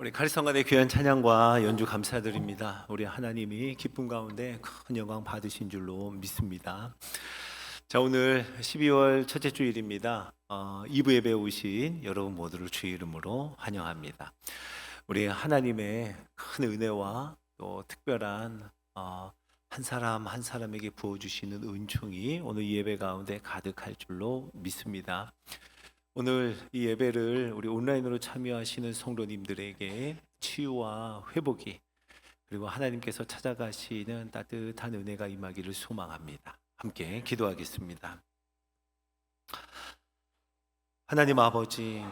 우리 카리스마의 귀한 찬양과 연주 감사드립니다. 우리 하나님이 기쁨 가운데 큰 영광 받으신 줄로 믿습니다. 자, 오늘 12월 첫째 주일입니다. 2부 예배 오신 여러분 모두를 주의 이름으로 환영합니다. 우리 하나님의 큰 은혜와 또 특별한 한 사람 한 사람에게 부어주시는 은총이 오늘 이 예배 가운데 가득할 줄로 믿습니다. 오늘 이 예배를 우리 온라인으로 참여하시는 성도님들에게 치유와 회복이 그리고 하나님께서 찾아가시는 따뜻한 은혜가 임하기를 소망합니다. 함께 기도하겠습니다. 하나님 아버지,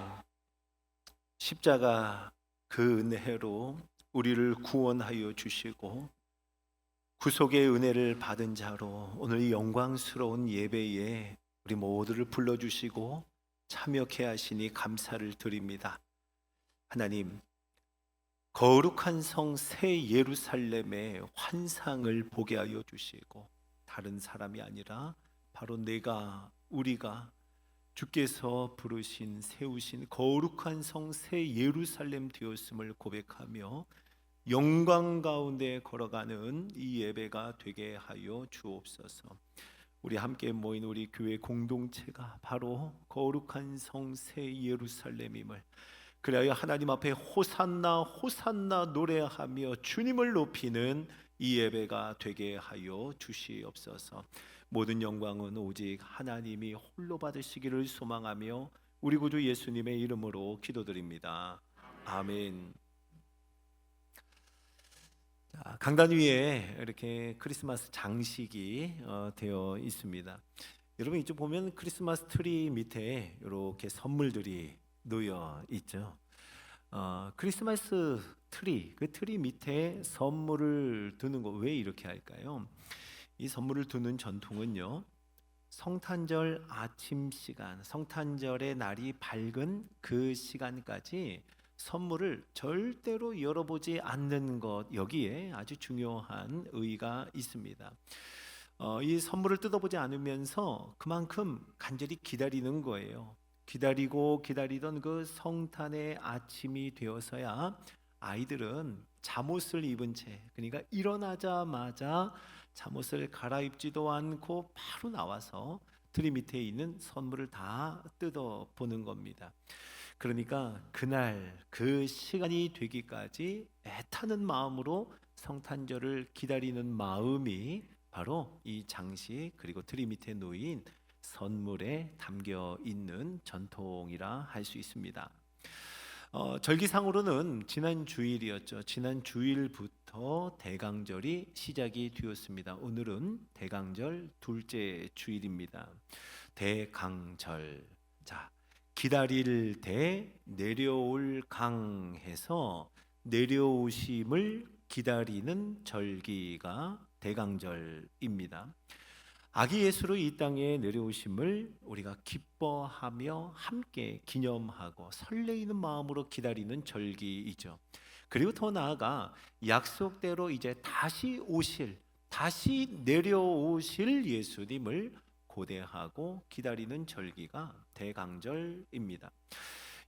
십자가 그 은혜로 우리를 구원하여 주시고 구속의 은혜를 받은 자로 오늘 이 영광스러운 예배에 우리 모두를 불러주시고 참여케 하시니 감사를 드립니다. 하나님, 거룩한 성 새 예루살렘의 환상을 보게 하여 주시고 다른 사람이 아니라 바로 내가 우리가 주께서 부르신 세우신 거룩한 성 새 예루살렘 되었음을 고백하며 영광 가운데 걸어가는 이 예배가 되게 하여 주옵소서. 우리 함께 모인 우리 교회 공동체가 바로 거룩한 성 새 예루살렘임을, 그리하여 하나님 앞에 호산나 호산나 노래하며 주님을 높이는 이 예배가 되게 하여 주시옵소서. 모든 영광은 오직 하나님이 홀로 받으시기를 소망하며 우리 구주 예수님의 이름으로 기도드립니다. 아멘. 강단 위에 이렇게 크리스마스 장식이 되어 있습니다. 여러분 이쪽 보면 크리스마스 트리 밑에 이렇게 선물들이 놓여 있죠. 크리스마스 트리, 그 트리 밑에 선물을 두는 거 왜 이렇게 할까요? 이 선물을 두는 전통은요, 성탄절 아침 시간, 성탄절의 날이 밝은 그 시간까지 선물을 절대로 열어보지 않는 것, 여기에 아주 중요한 의의가 있습니다. 이 선물을 뜯어보지 않으면서 그만큼 간절히 기다리는 거예요. 기다리고 기다리던 그 성탄의 아침이 되어서야 아이들은 잠옷을 입은 채, 그러니까 일어나자마자 잠옷을 갈아입지도 않고 바로 나와서 트리 밑에 있는 선물을 다 뜯어보는 겁니다. 그러니까 그날 그 시간이 되기까지 애타는 마음으로 성탄절을 기다리는 마음이 바로 이 장식 그리고 트리 밑에 놓인 선물에 담겨 있는 전통이라 할 수 있습니다. 절기상으로는 지난 주일이었죠. 지난 주일부터 대강절이 시작이 되었습니다. 오늘은 대강절 둘째 주일입니다. 대강절. 자, 기다릴 대 내려올 강해서 내려오심을 기다리는 절기가 대강절입니다. 아기 예수로 이 땅에 내려오심을 우리가 기뻐하며 함께 기념하고 설레이는 마음으로 기다리는 절기이죠. 그리고 더 나아가 약속대로 이제 다시 내려오실 예수님을 고대하고 기다리는 절기가 대강절입니다.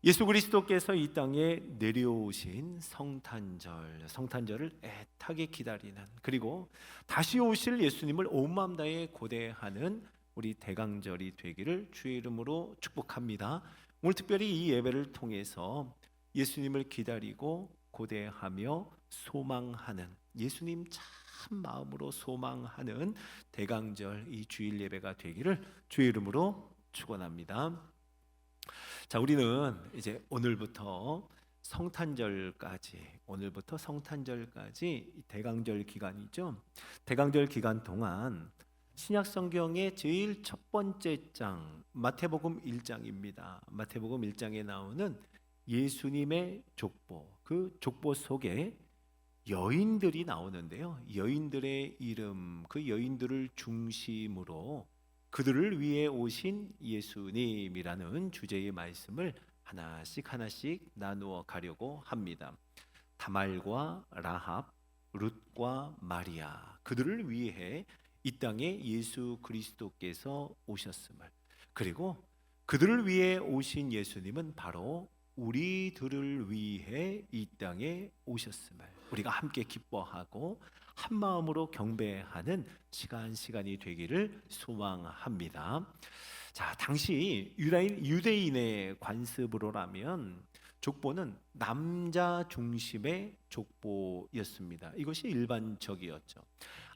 예수 그리스도께서 이 땅에 내려오신 성탄절을 애타게 기다리는, 그리고 다시 오실 예수님을 온 마음 다해 고대하는 우리 대강절이 되기를 주의 이름으로 축복합니다. 오늘 특별히 이 예배를 통해서 예수님을 기다리고 고대하며 소망하는, 예수님 참 마음으로 소망하는 대강절 이 주일 예배가 되기를 주의 이름으로 축원합니다. 자, 우리는 이제 오늘부터 성탄절까지 대강절 기간이죠. 대강절 기간 동안 신약 성경의 제일 첫 번째 장 마태복음 1장입니다. 마태복음 1장에 나오는 예수님의 족보, 그 족보 속에 여인들이 나오는데요. 여인들의 이름, 그 여인들을 중심으로 그들을 위해 오신 예수님이라는 주제의 말씀을 하나씩 나누어 가려고 합니다. 다말과 라합, 룻과 마리아, 그들을 위해 이 땅에 예수 그리스도께서 오셨음을, 그리고 그들을 위해 오신 예수님은 바로 우리들을 위해 이 땅에 오셨음을 우리가 함께 기뻐하고 한 마음으로 경배하는 시간이 되기를 소망합니다. 자, 당시 유대인의 관습으로라면 족보는 남자 중심의 족보였습니다. 이것이 일반적이었죠.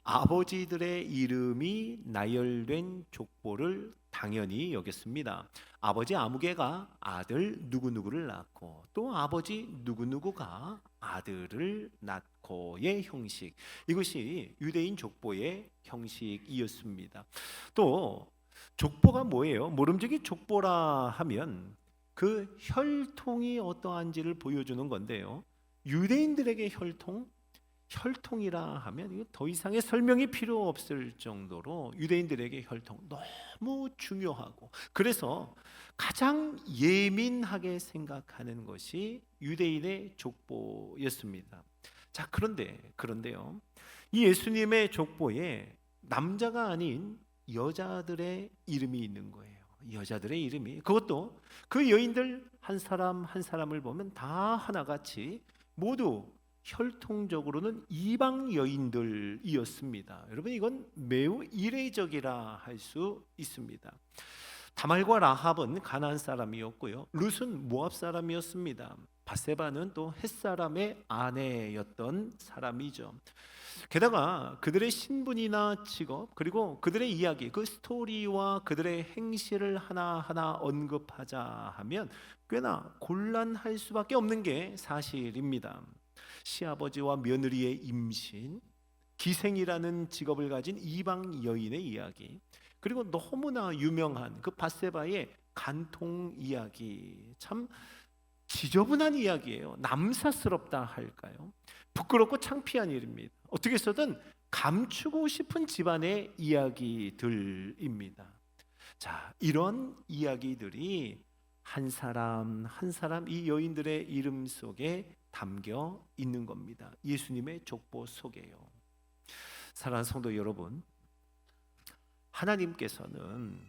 아버지들의 이름이 나열된 족보를 당연히 여겼습니다. 아버지 아무개가 아들 누구누구를 낳고 또 아버지 누구누구가 아들을 낳고의 형식, 이것이 유대인 족보의 형식이었습니다. 또 족보가 뭐예요? 모름지기 족보라 하면 그 혈통이 어떠한지를 보여주는 건데요. 유대인들에게 혈통이라 하면 이거 더 이상의 설명이 필요 없을 정도로 유대인들에게 혈통 너무 중요하고, 그래서 가장 예민하게 생각하는 것이 유대인의 족보였습니다. 자, 그런데요, 이 예수님의 족보에 남자가 아닌 여자들의 이름이 있는 거예요. 여자들의 이름이, 그것도 그 여인들 한 사람 한 사람을 보면 다 하나같이 모두 혈통적으로는 이방 여인들이었습니다. 여러분, 이건 매우 이례적이라 할 수 있습니다. 다말과 라합은 가나안 사람이었고요, 룻은 모압 사람이었습니다. 바세바는 또 헷 사람의 아내였던 사람이죠. 게다가 그들의 신분이나 직업, 그리고 그들의 이야기, 그 스토리와 그들의 행실을 하나하나 언급하자 하면 꽤나 곤란할 수밖에 없는 게 사실입니다. 시아버지와 며느리의 임신, 기생이라는 직업을 가진 이방 여인의 이야기, 그리고 너무나 유명한 그 바세바의 간통 이야기, 참 지저분한 이야기예요. 남사스럽다 할까요? 부끄럽고 창피한 일입니다. 어떻게 해서든 감추고 싶은 집안의 이야기들입니다. 자, 이런 이야기들이 한 사람 한 사람 이 여인들의 이름 속에 담겨 있는 겁니다. 예수님의 족보 속에요. 사랑하는 성도 여러분, 하나님께서는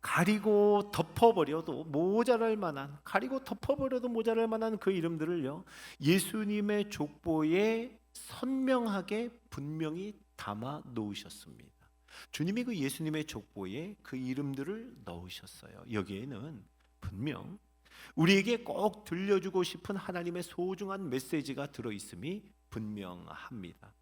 가리고 덮어버려도 모자랄 만한 그 이름들을요, 예수님의 족보에 선명하게 분명히 담아 놓으셨습니다. 주님이 그 예수님의 족보에 그 이름들을 넣으셨어요. 여기에는 분명 우리에게 꼭 들려주고 싶은 하나님의 소중한 메시지가 들어있음이 분명합니다.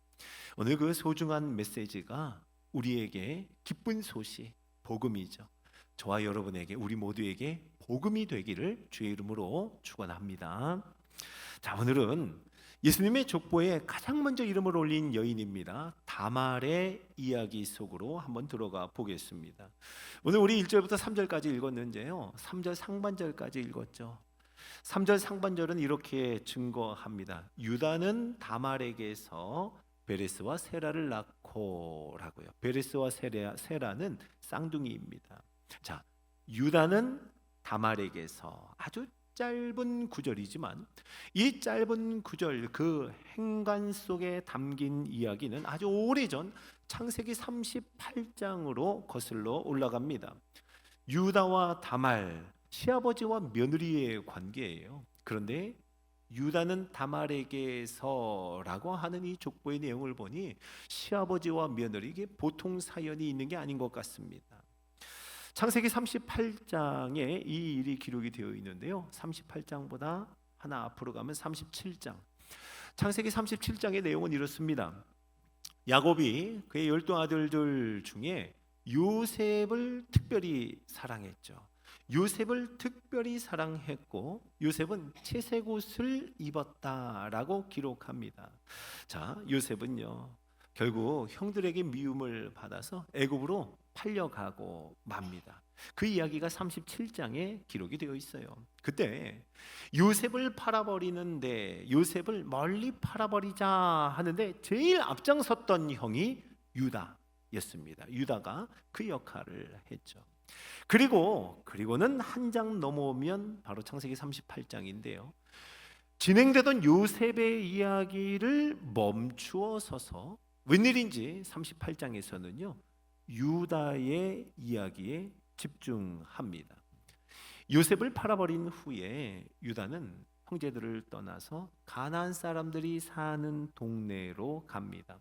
오늘 그 소중한 메시지가 우리에게 기쁜 소식, 복음이죠. 저와 여러분에게, 우리 모두에게 복음이 되기를 주의 이름으로 축원합니다. 자, 오늘은 예수님의 족보에 가장 먼저 이름을 올린 여인입니다. 다말의 이야기 속으로 한번 들어가 보겠습니다. 오늘 우리 1절부터 3절까지 읽었는데요, 3절 상반절까지 읽었죠. 3절 상반절은 이렇게 증거합니다. 유다는 다말에게서 베레스와 세라를 낳고 라고요. 베레스와 세라는 쌍둥이입니다. 자, 유다는 다말에게서, 아주 짧은 구절이지만 이 짧은 구절, 그 행간 속에 담긴 이야기는 아주 오래전 창세기 38장으로 거슬러 올라갑니다. 유다와 다말, 시아버지와 며느리의 관계예요. 그런데 유다는 다말에게서라고 하는 이 족보의 내용을 보니 시아버지와 며느리, 이게 보통 사연이 있는 게 아닌 것 같습니다. 창세기 38장에 이 일이 기록이 되어 있는데요, 38장보다 하나 앞으로 가면 37장, 창세기 37장의 내용은 이렇습니다. 야곱이 그의 12아들들 중에 요셉을 특별히 사랑했죠. 요셉을 특별히 사랑했고 요셉은 채색 옷을 입었다라고 기록합니다. 자, 요셉은요, 결국 형들에게 미움을 받아서 애굽으로 팔려가고 맙니다. 그 이야기가 37장에 기록이 되어 있어요. 그때 요셉을 팔아버리는데, 요셉을 멀리 팔아버리자 하는데 제일 앞장섰던 형이 유다였습니다. 유다가 그 역할을 했죠. 그리고는 한 장 넘어오면 바로 창세기 38장인데요, 진행되던 요셉의 이야기를 멈추어 서서 웬일인지 38장에서는요 유다의 이야기에 집중합니다. 요셉을 팔아버린 후에 유다는 형제들을 떠나서 가나안 사람들이 사는 동네로 갑니다.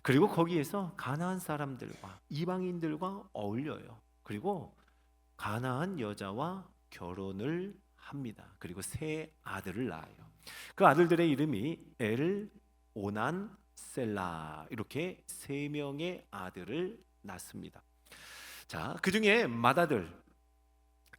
그리고 거기에서 가나안 사람들과 이방인들과 어울려요. 그리고 가나안 여자와 결혼을 합니다. 그리고 세 아들을 낳아요. 그 아들들의 이름이 엘, 오난, 셀라, 이렇게 세 명의 아들을 낳습니다. 자, 그 중에 맏아들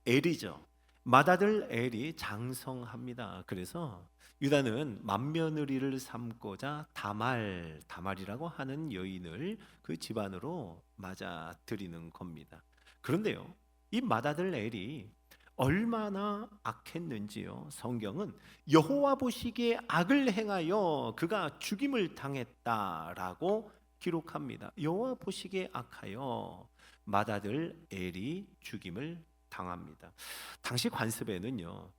엘이죠. 맏아들 엘이 장성합니다. 그래서 유다는 맏며느리를 삼고자 다말이라고 하는 여인을 그 집안으로 맞아들이는 겁니다. 그런데요, 이 맏아들 엘이 얼마나 악했는지요, 성경은 여호와 보시기에 악을 행하여 그가 죽임을 당했다라고 기록합니다. 여호와 보시기에 악하여 맏아들 엘이 죽임을 당합니다. 당시 관습에는요,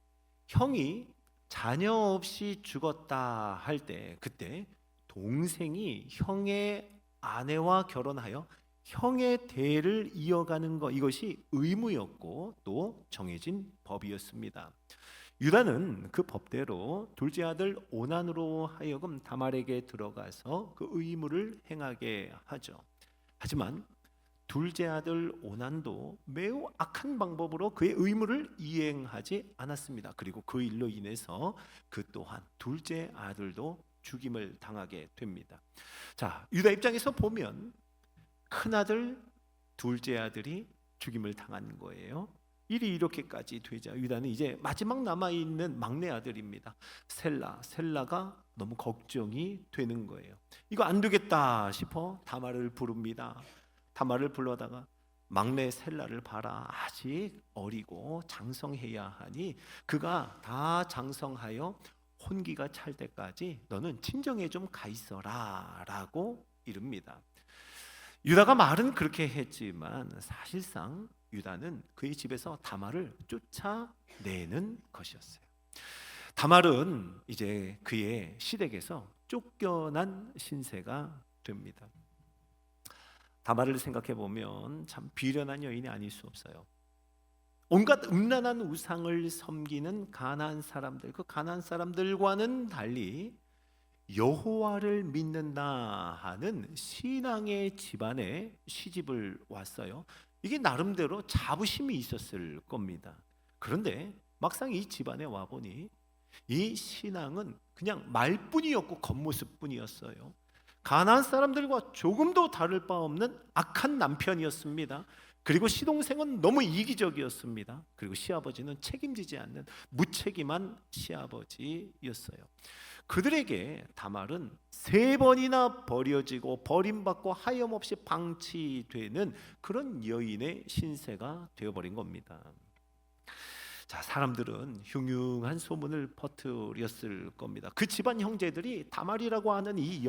형이 자녀 없이 죽었다 할 때, 그때 동생이 형의 아내와 결혼하여 형의 대를 이어가는 것, 이것이 의무였고 또 정해진 법이었습니다. 유다는 그 법대로 둘째 아들 오난으로 하여금 다말에게 들어가서 그 의무를 행하게 하죠. 하지만 둘째 아들 오난도 매우 악한 방법으로 그의 의무를 이행하지 않았습니다. 그리고 그 일로 인해서 그 또한 둘째 아들도 죽임을 당하게 됩니다. 자, 유다 입장에서 보면 큰아들, 둘째 아들이 죽임을 당한 거예요. 일이 이렇게까지 되자 유다는 이제 마지막 남아있는 막내 아들입니다. 셀라가 너무 걱정이 되는 거예요. 이거 안 되겠다 싶어 다말을 부릅니다. 다말을 불러다가 막내 셀라를 봐라, 아직 어리고 장성해야 하니 그가 다 장성하여 혼기가 찰 때까지 너는 친정에 좀 가 있어라 라고 이릅니다. 유다가 말은 그렇게 했지만 사실상 유다는 그의 집에서 다말을 쫓아내는 것이었어요. 다말은 이제 그의 시댁에서 쫓겨난 신세가 됩니다. 다말을 생각해 보면 참 비련한 여인이 아닐 수 없어요. 온갖 음란한 우상을 섬기는 가나안 사람들, 그 가나안 사람들과는 달리 여호와를 믿는다 하는 신앙의 집안에 시집을 왔어요. 이게 나름대로 자부심이 있었을 겁니다. 그런데 막상 이 집안에 와보니 이 신앙은 그냥 말뿐이었고 겉모습뿐이었어요. 가나안 사람들과 조금도 다를 바 없는 악한 남편이었습니다. 그리고 시동생은 너무 이기적이었습니다. 그리고 시아버지는 책임지지 않는 무책임한 시아버지였어요. 그들에게 다말은 3번이나 버려지고 버림받고 하염없이 방치되는 그런 여인의 신세가 되어버린 겁니다. 자, 사람들은 흉흉한 소문을 퍼뜨렸을 겁니다. 그 집안 형제들이 다말이라고 하는 이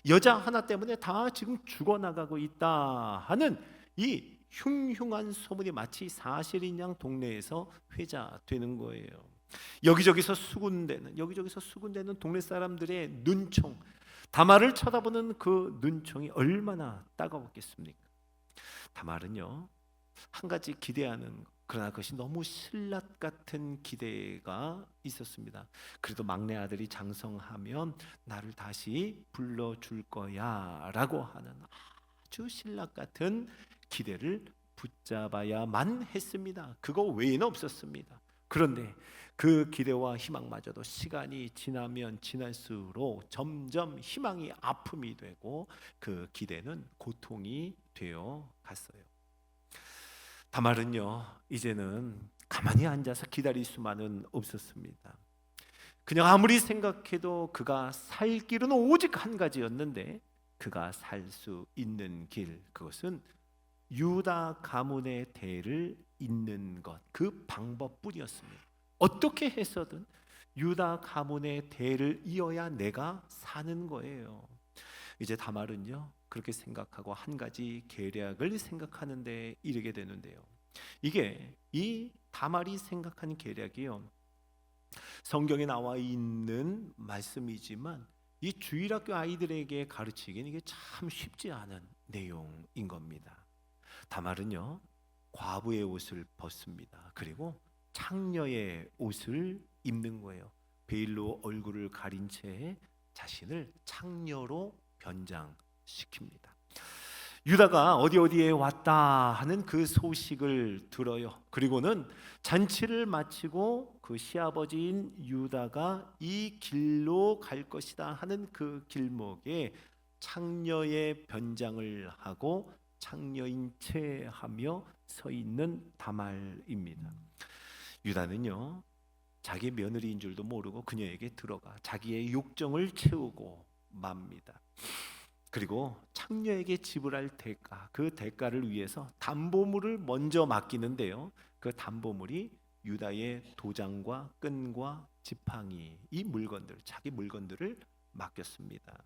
여자 하나 때문에 다 지금 죽어나가고 있다 하는 이 흉흉한 소문이 마치 사실인 양 동네에서 회자되는 거예요. 여기저기서 수군대는 동네 사람들의 눈총, 다말을 쳐다보는 그 눈총이 얼마나 따가웠겠습니까? 다말은요, 한 가지 기대하는, 그러나 그것이 너무 신라 같은 기대가 있었습니다. 그래도 막내 아들이 장성하면 나를 다시 불러줄 거야 라고 하는 아주 신라 같은 기대를 붙잡아야만 했습니다. 그거 외에는 없었습니다. 그런데 그 기대와 희망마저도 시간이 지나면 지날수록 점점 희망이 아픔이 되고 그 기대는 고통이 되어 갔어요. 다말은요, 이제는 가만히 앉아서 기다릴 수만은 없었습니다. 그냥 아무리 생각해도 그가 살 길은 오직 한 가지였는데 그가 살 수 있는 길, 그것은 유다 가문의 대를 잇는 것, 그 방법뿐이었습니다. 어떻게 해서든 유다 가문의 대를 이어야 내가 사는 거예요. 이제 다말은요, 그렇게 생각하고 한 가지 계략을 생각하는 데 이르게 되는데요. 이게 이 다말이 생각하는 계략이요, 성경에 나와 있는 말씀이지만 이 주일학교 아이들에게 가르치기는 이게 참 쉽지 않은 내용인 겁니다. 다말은요, 과부의 옷을 벗습니다. 그리고 창녀의 옷을 입는 거예요. 베일로 얼굴을 가린 채 자신을 창녀로 변장시킵니다. 유다가 어디에 왔다 하는 그 소식을 들어요. 그리고는 잔치를 마치고 그 시아버지인 유다가 이 길로 갈 것이다 하는 그 길목에 창녀의 변장을 하고 창녀인 채 하며 서 있는 다말입니다. 유다는요, 자기 며느리인 줄도 모르고 그녀에게 들어가 자기의 욕정을 채우고 맙니다. 그리고 창녀에게 지불할 대가, 그 대가를 위해서 담보물을 먼저 맡기는데요, 그 담보물이 유다의 도장과 끈과 지팡이, 이 물건들, 자기 물건들을 맡겼습니다.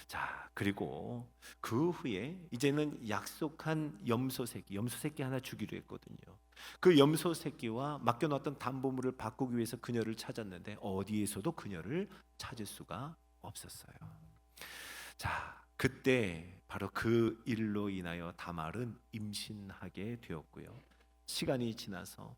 자, 그리고 그 후에 이제는 약속한 염소 새끼 하나 주기로 했거든요. 그 염소 새끼와 맡겨놨던 담보물을 바꾸기 위해서 그녀를 찾았는데 어디에서도 그녀를 찾을 수가 없었어요. 자, 그때 바로 그 일로 인하여 다말은 임신하게 되었고요. 시간이 지나서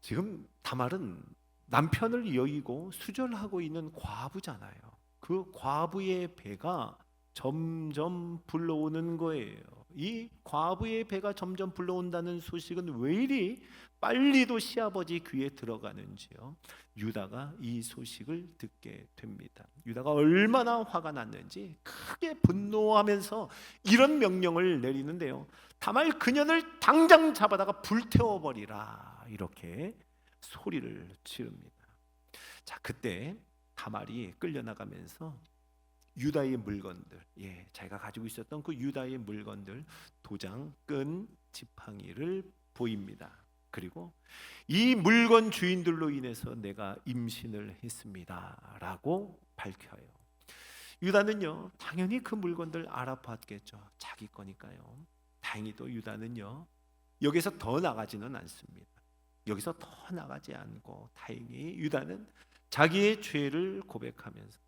지금 다말은 남편을 여의고 수절하고 있는 과부잖아요. 그 과부의 배가 점점 불러오는 거예요. 이 과부의 배가 점점 불러온다는 소식은 왜 이리 빨리도 시아버지 귀에 들어가는지요. 유다가 이 소식을 듣게 됩니다. 유다가 얼마나 화가 났는지 크게 분노하면서 이런 명령을 내리는데요. 다말 그녀를 당장 잡아다가 불태워버리라, 이렇게 소리를 지릅니다. 자, 그때 다말이 끌려나가면서 유다의 물건들, 자기가 가지고 있었던 그 유다의 물건들, 도장, 끈, 지팡이를 보입니다. 그리고 이 물건 주인들로 인해서 내가 임신을 했습니다 라고 밝혀요. 유다는요, 당연히 그 물건들 알아봤겠죠. 자기 거니까요. 다행히도 유다는요, 여기서 더 나가지는 않습니다. 여기서 더 나가지 않고 다행히 유다는 자기의 죄를 고백하면서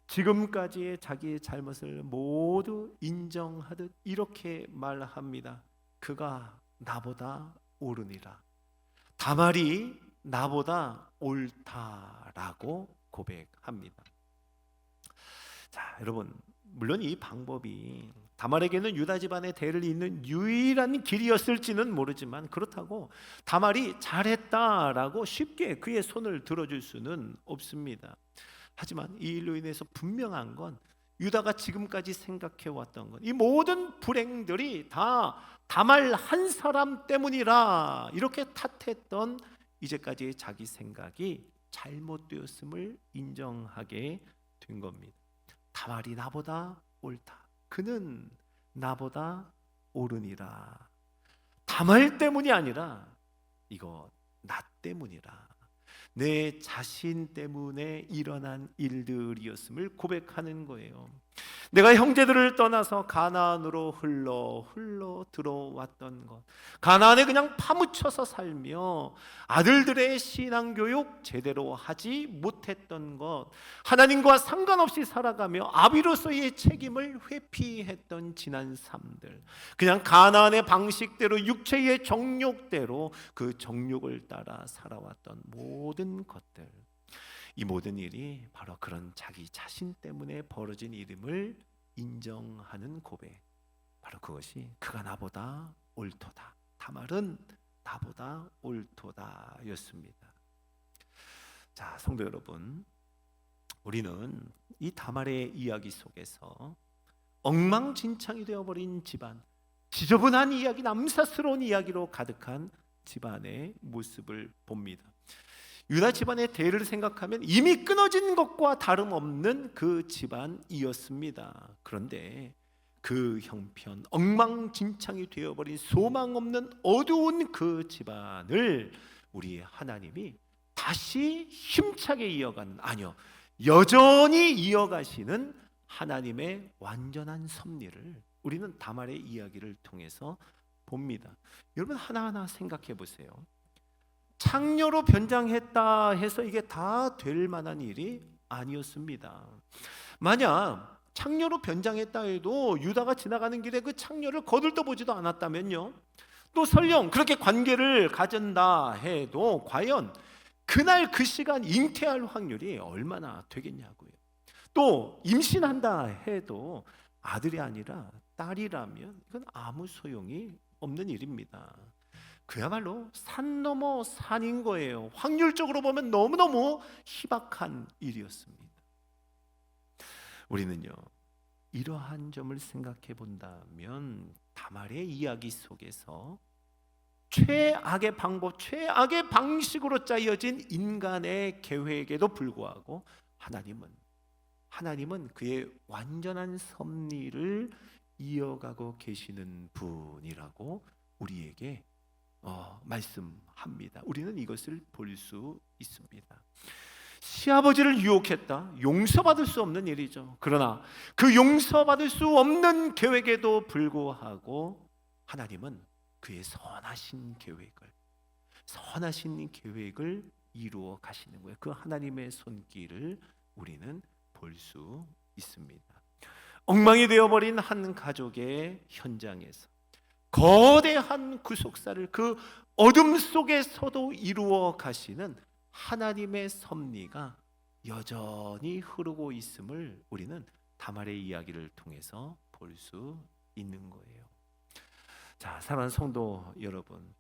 지금까지의 자기의 잘못을 모두 인정하듯 이렇게 말합니다. 그가 나보다 옳으니라. 다말이 나보다 옳다라고 고백합니다. 자, 여러분, 물론 이 방법이 다말에게는 유다 집안의 대를 잇는 유일한 길이었을지는 모르지만, 그렇다고 다말이 잘했다라고 쉽게 그의 손을 들어줄 수는 없습니다. 하지만 이 일로 인해서 분명한 건 유다가 지금까지 생각해왔던 것, 이 모든 불행들이 다 다말 한 사람 때문이라 이렇게 탓했던 이제까지의 자기 생각이 잘못되었음을 인정하게 된 겁니다. 다말이 나보다 옳다. 그는 나보다 옳으니라. 다말 때문이 아니라 이거 나 때문이라. 내 자신 때문에 일어난 일들이었음을 고백하는 거예요. 내가 형제들을 떠나서 가나안으로 흘러 들어왔던 것, 가나안에 그냥 파묻혀서 살며 아들들의 신앙교육 제대로 하지 못했던 것, 하나님과 상관없이 살아가며 아비로서의 책임을 회피했던 지난 삶들, 그냥 가나안의 방식대로 육체의 정욕대로 그 정욕을 따라 살아왔던 모든 것들, 이 모든 일이 바로 그런 자기 자신 때문에 벌어진 일임을 인정하는 고백, 바로 그것이 그가 나보다 옳도다, 다말은 나보다 옳도다 였습니다. 자, 성도 여러분, 우리는 이 다말의 이야기 속에서 엉망진창이 되어버린 집안, 지저분한 이야기, 남사스러운 이야기로 가득한 집안의 모습을 봅니다. 유다 집안의 대를 생각하면 이미 끊어진 것과 다름없는 그 집안이었습니다. 그런데 그 형편, 엉망진창이 되어버린 소망 없는 어두운 그 집안을 우리 하나님이 다시 힘차게 이어가는, 아니요, 여전히 이어가시는 하나님의 완전한 섭리를 우리는 다말의 이야기를 통해서 봅니다. 여러분, 하나하나 생각해 보세요. 창녀로 변장했다 해서 이게 다 될 만한 일이 아니었습니다. 만약 창녀로 변장했다 해도 유다가 지나가는 길에 그 창녀를 거들떠 보지도 않았다면요, 또 설령 그렇게 관계를 가진다 해도 과연 그날 그 시간 잉태할 확률이 얼마나 되겠냐고요. 또 임신한다 해도 아들이 아니라 딸이라면 이건 아무 소용이 없는 일입니다. 그야말로 산 넘어 산인 거예요. 확률적으로 보면 너무너무 희박한 일이었습니다. 우리는요, 이러한 점을 생각해 본다면 다말의 이야기 속에서 최악의 방법, 최악의 방식으로 짜여진 인간의 계획에도 불구하고 하나님은 그의 완전한 섭리를 이어가고 계시는 분이라고 우리에게 말씀합니다. 우리는 이것을 볼 수 있습니다. 시아버지를 유혹했다. 용서받을 수 없는 일이죠. 그러나 그 용서받을 수 없는 계획에도 불구하고 하나님은 그의 선하신 계획을 이루어 가시는 거예요. 그 하나님의 손길을 우리는 볼 수 있습니다. 엉망이 되어버린 한 가족의 현장에서 거대한 구속사를 그 어둠 속에서도 이루어 가시는 하나님의 섭리가 여전히 흐르고 있음을 우리는 다말의 이야기를 통해서 볼 수 있는 거예요. 자, 사랑하는 성도 여러분,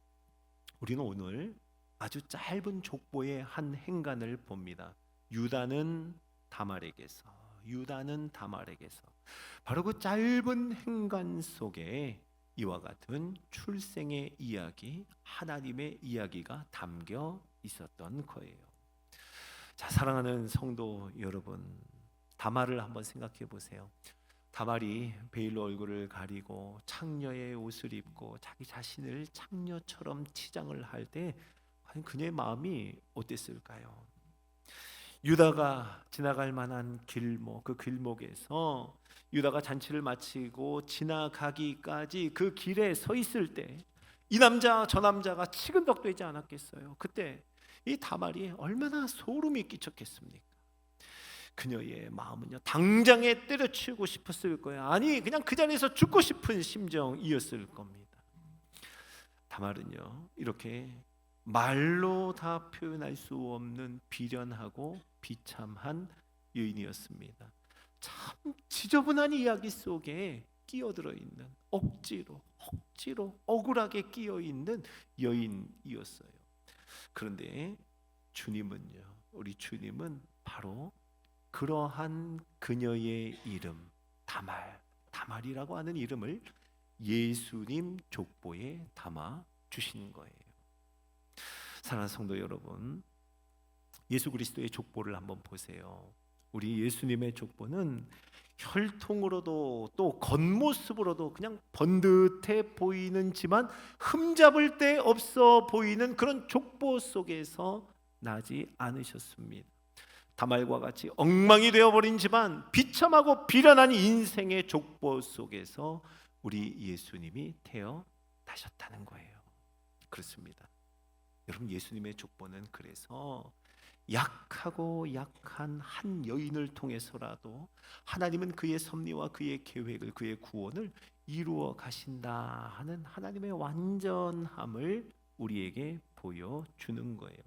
우리는 오늘 아주 짧은 족보의 한 행간을 봅니다. 유다는 다말에게서 바로 그 짧은 행간 속에 이와 같은 출생의 이야기, 하나님의 이야기가 담겨 있었던 거예요. 자, 사랑하는 성도 여러분, 다말을 한번 생각해 보세요. 다말이 베일로 얼굴을 가리고 창녀의 옷을 입고 자기 자신을 창녀처럼 치장을 할 때 과연 그녀의 마음이 어땠을까요? 유다가 지나갈 만한 길목, 그 길목에서 유다가 잔치를 마치고 지나가기까지 그 길에 서 있을 때 이 남자 저 남자가 치근덕되지 않았겠어요? 그때 이 다말이 얼마나 소름이 끼쳤겠습니까? 그녀의 마음은요, 당장에 때려치우고 싶었을 거예요. 아니, 그냥 그 자리에서 죽고 싶은 심정이었을 겁니다. 다말은요, 이렇게 말로 다 표현할 수 없는 비련하고 비참한 여인이었습니다. 참 지저분한 이야기 속에 끼어들어 있는, 억지로 억울하게 끼어 있는 여인이었어요. 그런데 주님은요, 우리 주님은 바로 그러한 그녀의 이름, 다말이라고 하는 이름을 예수님 족보에 담아 주신 거예요. 사랑하는 성도 여러분, 예수 그리스도의 족보를 한번 보세요. 우리 예수님의 족보는 혈통으로도 또 겉모습으로도 그냥 번듯해 보이는지만 흠잡을 데 없어 보이는 그런 족보 속에서 나지 않으셨습니다. 다말과 같이 엉망이 되어버린지만 비참하고 비련한 인생의 족보 속에서 우리 예수님이 태어나셨다는 거예요. 그렇습니다. 여러분, 예수님의 족보는 그래서 약하고 약한 한 여인을 통해서라도 하나님은 그의 섭리와 그의 계획을, 그의 구원을 이루어 가신다 하는 하나님의 완전함을 우리에게 보여주는 거예요.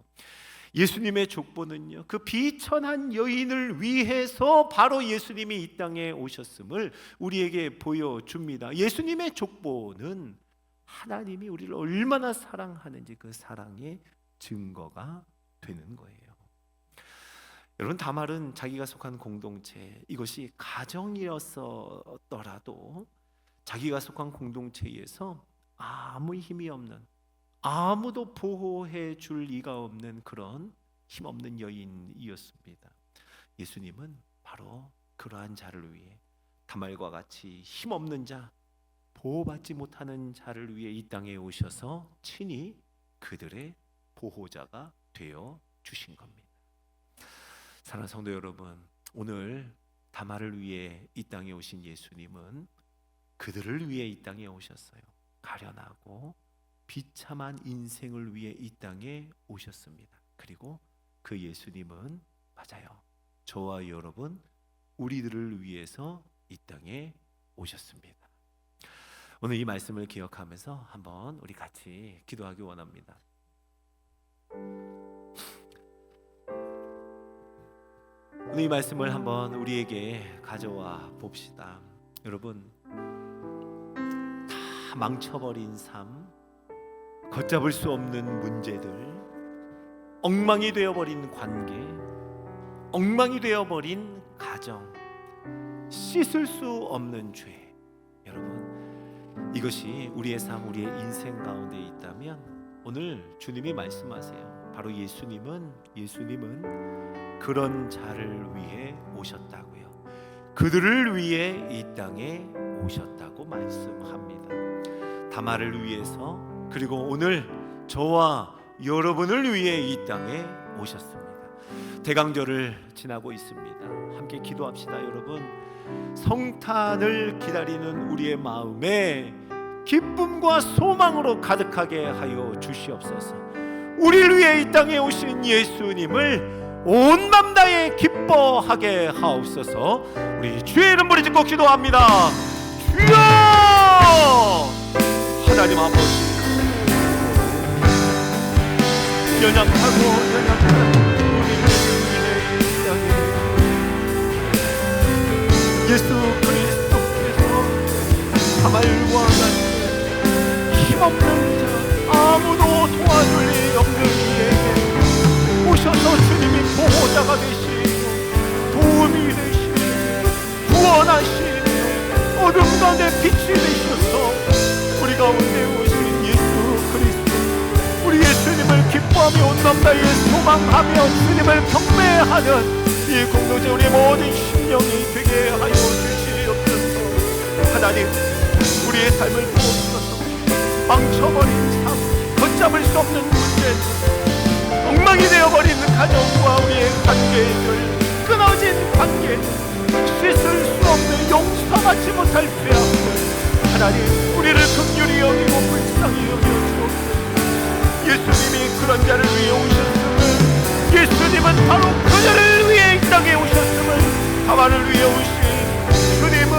예수님의 족보는요, 그 비천한 여인을 위해서 바로 예수님이 이 땅에 오셨음을 우리에게 보여줍니다. 예수님의 족보는 하나님이 우리를 얼마나 사랑하는지 그 사랑의 증거가 되는 거예요. 여러분, 다말은 자기가 속한 공동체, 이것이 가정이었더라도 자기가 속한 공동체에서 아무 힘이 없는, 아무도 보호해 줄 리가 없는 그런 힘없는 여인이었습니다. 예수님은 바로 그러한 자를 위해, 다말과 같이 힘없는 자, 보호받지 못하는 자를 위해 이 땅에 오셔서 친히 그들의 보호자가 되어 주신 겁니다. 사랑하는 성도 여러분, 오늘 다말을 위해 이 땅에 오신 예수님은 그들을 위해 이 땅에 오셨어요. 가련하고 비참한 인생을 위해 이 땅에 오셨습니다. 그리고 그 예수님은 맞아요, 저와 여러분, 우리들을 위해서 이 땅에 오셨습니다. 오늘 이 말씀을 기억하면서 한번 우리 같이 기도하기 원합니다. 오늘 이 말씀을 한번 우리에게 가져와 봅시다. 여러분, 다 망쳐버린 삶, 걷잡을 수 없는 문제들, 엉망이 되어버린 관계, 엉망이 되어버린 가정, 씻을 수 없는 죄. 여러분, 이것이 우리의 삶, 우리의 인생 가운데 있다면 오늘 주님이 말씀하세요. 바로 예수님은 그런 자를 위해 오셨다고요. 그들을 위해 이 땅에 오셨다고 말씀합니다. 다말을 위해서, 그리고 오늘 저와 여러분을 위해 이 땅에 오셨습니다. 대강절을 지나고 있습니다. 함께 기도합시다. 여러분, 성탄을 기다리는 우리의 마음에 기쁨과 소망으로 가득하게 하여 주시옵소서. 우리를 위해 이 땅에 오신 예수님을 온 맘 다해 기뻐하게 하옵소서. 우리 주의 이름 부르짖고 기도합니다. 주여! 하나님 아버지, 연약하고 우리를 위해 이 땅에 예수 그리스도께서 다말과 같은 힘없는 자, 아무도 도와줄 리 없는 이에게 오셔서 주님이 보호자가 되시고 도움이 되시고 구원하시고 어둠 가운데 빛이 되셔서 우리 가운데 오신 예수 그리스도, 우리 예수님을 기뻐하며 온 맘 다해 소망하며 주님을 경배하는 이 공동체 우리 모든 심령이 되게 하여 주시옵소서. 하나님, 우리의 삶을 보옵소서. 망쳐버린 삶, 걷잡을 수 없는 문제, 엉망이 되어버린 가정과 우리의 관계들, 끊어진 관계들, 씻을 수 없는 용서받지 못할 죄악들, 하나님 우리를 긍휼히 여기고 불쌍히 여겨주옵소서. 예수님이 그런 자를 위해 오셨음을, 예수님은 바로 그녀를 위해 이 땅에 오셨음을, 다말을 위해 오신 주님은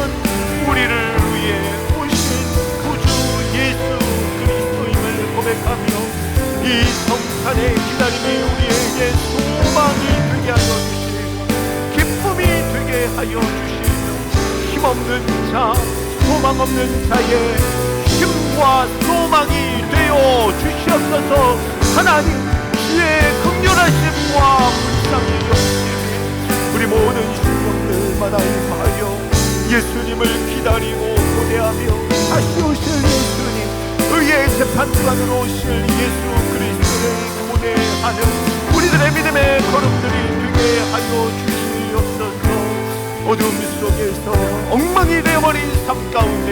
우리를 위해 오신 구주 예수 그리스도임을 고백하며 이 성탄의 기다림이 우리에게 소망이 되게 하여 주시고 기쁨이 되게 하여 주시며 힘없는 자, 소망 없는 자의 힘과 소망이 되어 주시옵소서. 하나님, 주의 긍휼하심과 불쌍히 여기심에 우리 모든 심령들마다 임하여 예수님을 기다리고 고대하며 다시 오실 예수님, 의의 재판관으로 오실 예수 그리스도를 고대하는 우리들의 믿음의 걸음들이 되게 하여 주시옵소서. 어둠 속에서 엉망이 되어버린 삶 가운데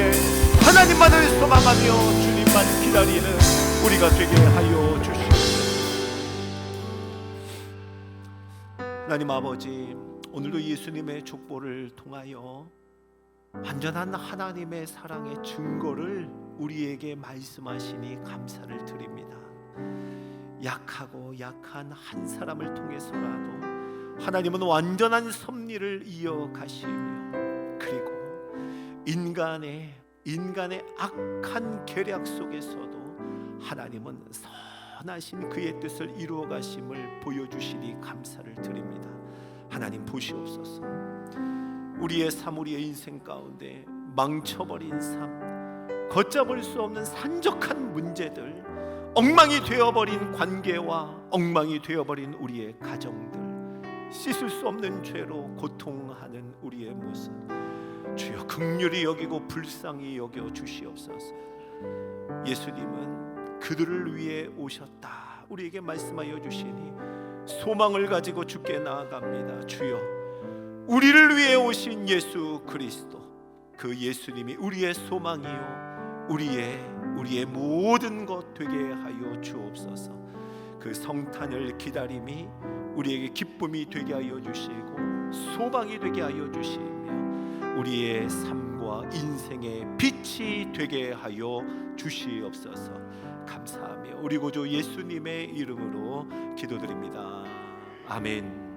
하나님만을 소망하며 주님만 기다리는 우리가 되게 하여 주시옵소서. 하나님 아버지, 오늘도 예수님의 족보를 통하여 완전한 하나님의 사랑의 증거를 우리에게 말씀하시니 감사를 드립니다. 약하고 약한 한 사람을 통해서라도 하나님은 완전한 섭리를 이어가시며, 그리고 인간의 악한 계략 속에서도 하나님은 선하신 그의 뜻을 이루어 가심을 보여주시니 감사를 드립니다. 하나님 보시옵소서. 우리의 삶, 우리의 인생 가운데 망쳐버린 삶, 걷잡을 수 없는 산적한 문제들, 엉망이 되어버린 관계와 엉망이 되어버린 우리의 가정들, 씻을 수 없는 죄로 고통하는 우리의 모습, 주여 긍휼히 여기고 불쌍히 여겨 주시옵소서. 예수님은 그들을 위해 오셨다 우리에게 말씀하여 주시니 소망을 가지고 주께 나아갑니다. 주여, 우리를 위해 오신 예수 그리스도, 그 예수님이 우리의 소망이요 우리의 모든 것 되게 하여 주옵소서. 그 성탄을 기다림이 우리에게 기쁨이 되게 하여 주시고 소망이 되게 하여 주시며 우리의 삶과 인생의 빛이 되게 하여 주시옵소서. 감사하며 우리 구주 예수님의 이름으로 기도드립니다. 아멘.